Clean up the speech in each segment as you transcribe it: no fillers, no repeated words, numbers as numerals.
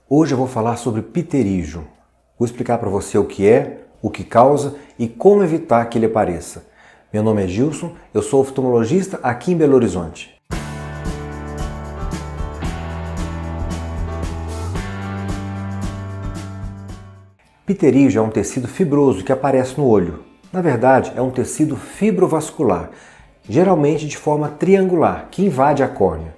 Hoje eu vou falar sobre pterígio. Vou explicar para você o que é, o que causa e como evitar que ele apareça. Meu nome é Gilson, eu sou oftalmologista aqui em Belo Horizonte. Pterígio é um tecido fibroso que aparece no olho. Na verdade, é um tecido fibrovascular, geralmente de forma triangular, que invade a córnea.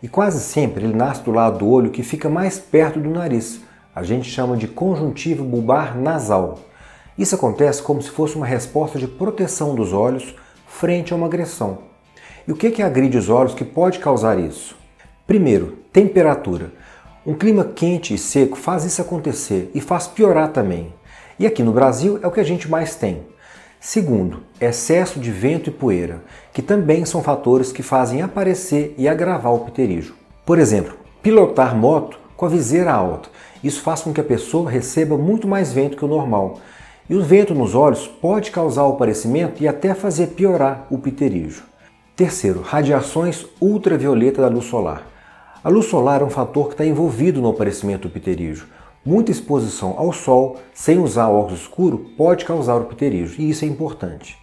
E quase sempre ele nasce do lado do olho que fica mais perto do nariz. A gente chama de conjuntiva bulbar nasal. Isso acontece como se fosse uma resposta de proteção dos olhos frente a uma agressão. E o que agride os olhos que pode causar isso? Primeiro, temperatura. Um clima quente e seco faz isso acontecer e faz piorar também. E aqui no Brasil é o que a gente mais tem. Segundo, excesso de vento e poeira, que também são fatores que fazem aparecer e agravar o pterígio. Por exemplo, pilotar moto com a viseira alta. Isso faz com que a pessoa receba muito mais vento que o normal. E o vento nos olhos pode causar o aparecimento e até fazer piorar o pterígio. Terceiro, radiações ultravioleta da luz solar. A luz solar é um fator que está envolvido no aparecimento do pterígio. Muita exposição ao sol, sem usar óculos escuros, pode causar o pterígio, e isso é importante.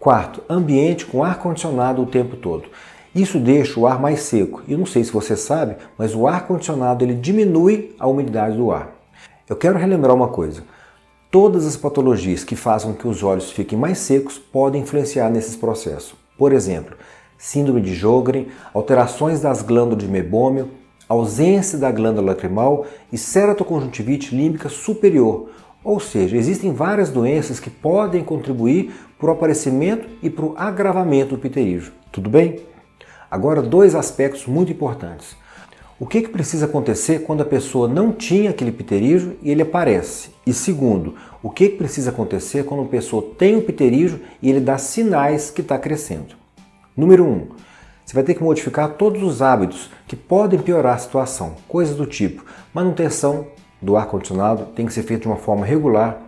Quarto, ambiente com ar-condicionado o tempo todo. Isso deixa o ar mais seco. E não sei se você sabe, mas o ar-condicionado ele diminui a umidade do ar. Eu quero relembrar uma coisa. Todas as patologias que fazem com que os olhos fiquem mais secos podem influenciar nesses processos. Por exemplo, síndrome de Sjögren, alterações das glândulas de mebômio, ausência da glândula lacrimal e ceratoconjuntivite límbica superior. Ou seja, existem várias doenças que podem contribuir para o aparecimento e para o agravamento do pterígio. Tudo bem? Agora, dois aspectos muito importantes. O que precisa acontecer quando a pessoa não tinha aquele pterígio e ele aparece? E segundo, o que precisa acontecer quando a pessoa tem o pterígio e ele dá sinais que está crescendo? Número 1. Você vai ter que modificar todos os hábitos que podem piorar a situação. Coisas do tipo manutenção do ar-condicionado tem que ser feita de uma forma regular,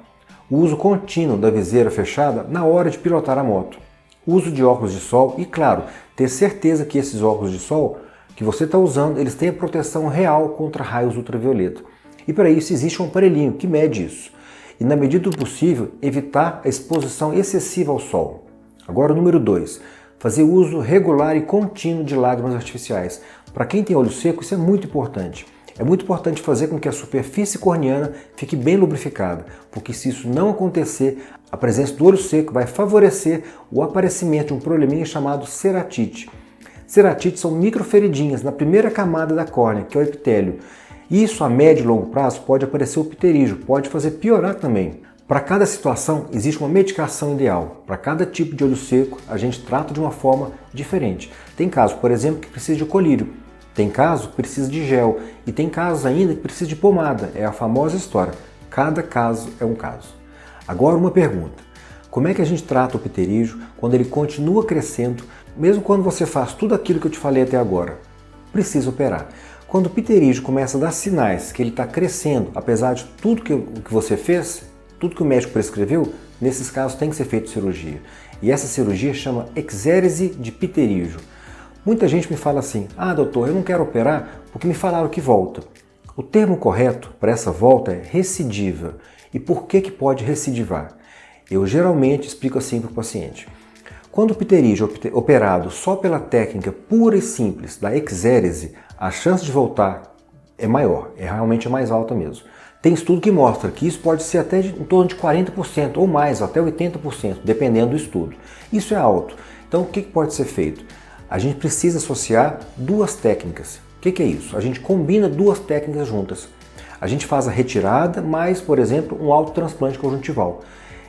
o uso contínuo da viseira fechada na hora de pilotar a moto, uso de óculos de sol e, claro, ter certeza que esses óculos de sol que você está usando, eles têm a proteção real contra raios ultravioleta. E para isso existe um aparelhinho que mede isso. E na medida do possível, evitar a exposição excessiva ao sol. Agora, número 2. Fazer uso regular e contínuo de lágrimas artificiais. Para quem tem olho seco, isso é muito importante. É muito importante fazer com que a superfície corneana fique bem lubrificada, porque se isso não acontecer, a presença do olho seco vai favorecer o aparecimento de um probleminha chamado ceratite. Ceratites são microferidinhas na primeira camada da córnea, que é o epitélio. Isso a médio e longo prazo pode aparecer o pterígio, pode fazer piorar também. Para cada situação existe uma medicação ideal. Para cada tipo de olho seco a gente trata de uma forma diferente. Tem casos, por exemplo, que precisa de colírio. Tem caso que precisa de gel. E tem casos ainda que precisa de pomada. É a famosa história. Cada caso é um caso. Agora uma pergunta. Como é que a gente trata o pterígio quando ele continua crescendo, mesmo quando você faz tudo aquilo que eu te falei até agora? Precisa operar. Quando o pterígio começa a dar sinais que ele está crescendo, apesar de tudo que você fez, tudo que o médico prescreveu, nesses casos tem que ser feita cirurgia. E essa cirurgia chama exérese de pterígio. Muita gente me fala assim, doutor, eu não quero operar porque me falaram que volta. O termo correto para essa volta é recidiva. E por que pode recidivar? Eu geralmente explico assim para o paciente. Quando o pterígio é operado só pela técnica pura e simples da exérese, a chance de voltar é maior, realmente mais alta mesmo. Tem estudo que mostra que isso pode ser até em torno de 40% ou mais, até 80%, dependendo do estudo. Isso é alto. Então o que pode ser feito? A gente precisa associar duas técnicas. O que é isso? A gente combina duas técnicas juntas. A gente faz a retirada mais, por exemplo, um autotransplante conjuntival.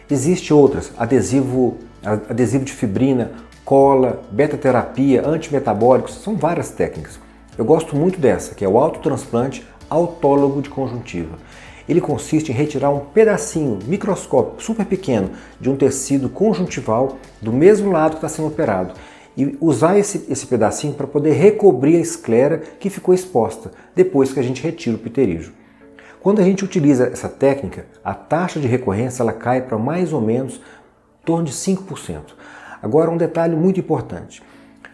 Existem outras, adesivo de fibrina, cola, beta-terapia, antimetabólicos, são várias técnicas. Eu gosto muito dessa, que é o autotransplante autólogo de conjuntiva. Ele consiste em retirar um pedacinho microscópico super pequeno de um tecido conjuntival do mesmo lado que está sendo operado e usar esse pedacinho para poder recobrir a esclera que ficou exposta depois que a gente retira o pterígio. Quando a gente utiliza essa técnica, a taxa de recorrência ela cai para mais ou menos em torno de 5%. Agora um detalhe muito importante.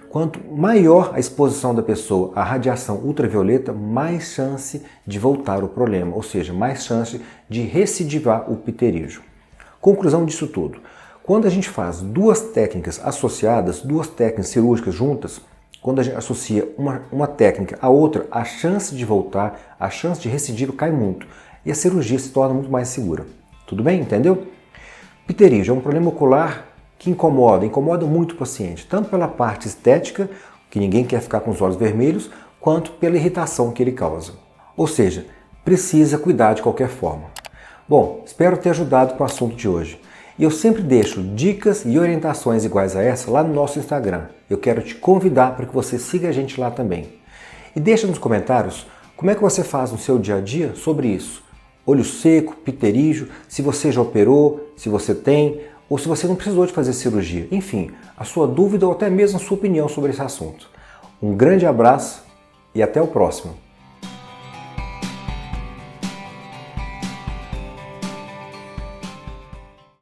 Quanto maior a exposição da pessoa à radiação ultravioleta, mais chance de voltar o problema, ou seja, mais chance de recidivar o pterígio. Conclusão disso tudo. Quando a gente faz duas técnicas associadas, duas técnicas cirúrgicas juntas, quando a gente associa uma técnica à outra, a chance de voltar, a chance de recidiva cai muito e a cirurgia se torna muito mais segura. Tudo bem? Entendeu? Pterígio é um problema ocular que incomoda muito o paciente, tanto pela parte estética, que ninguém quer ficar com os olhos vermelhos, quanto pela irritação que ele causa. Ou seja, precisa cuidar de qualquer forma. Bom, espero ter ajudado com o assunto de hoje. E eu sempre deixo dicas e orientações iguais a essa lá no nosso Instagram. Eu quero te convidar para que você siga a gente lá também. E deixa nos comentários como é que você faz no seu dia a dia sobre isso. Olho seco, pterígio, se você já operou, se você tem, ou se você não precisou de fazer cirurgia. Enfim, a sua dúvida ou até mesmo a sua opinião sobre esse assunto. Um grande abraço e até o próximo.